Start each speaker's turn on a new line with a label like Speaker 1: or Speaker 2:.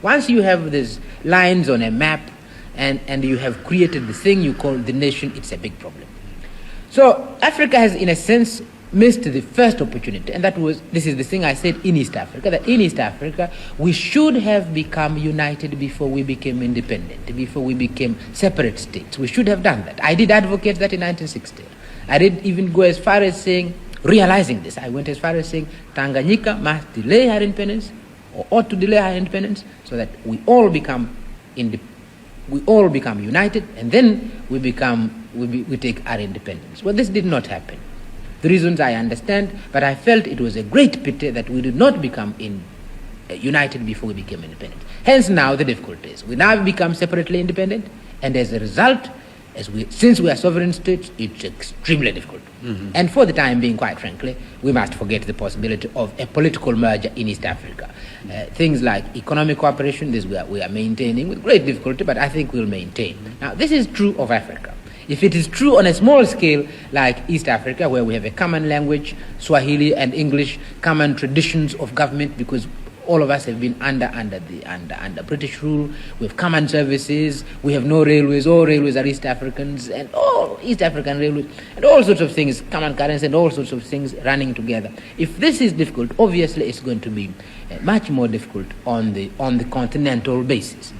Speaker 1: Once you have these lines on a map and you have created the thing you call the nation, it's a big problem. So Africa has, in a sense, missed the first opportunity, and this is the thing I said in East Africa, that in East Africa we should have become united before we became independent, before we became separate states. We should have done that. I did advocate that in 1960. I did even go as far as saying, realizing this, I went as far as saying Tanganyika must delay her independence, or ought to delay her independence, so that we all become united, and then we take our independence. Well, this did not happen. The reasons I understand, but I felt it was a great pity that we did not become united before we became independent. Hence now the difficulties. We now become separately independent, and as a result, since we are sovereign states, it's extremely difficult. Mm-hmm. And for the time being, quite frankly, we must forget the possibility of a political merger in East Africa. Things like economic cooperation, this we are maintaining with great difficulty, but I think we'll maintain. Now, this is true of Africa. If it is true on a small scale like East Africa, where we have a common language, Swahili and English, common traditions of government, because all of us have been under British rule, we have common services, we have no railways, all railways are East Africans, and all East African railways, and all sorts of things, common currency and all sorts of things running together. If this is difficult, obviously it's going to be much more difficult on the continental basis.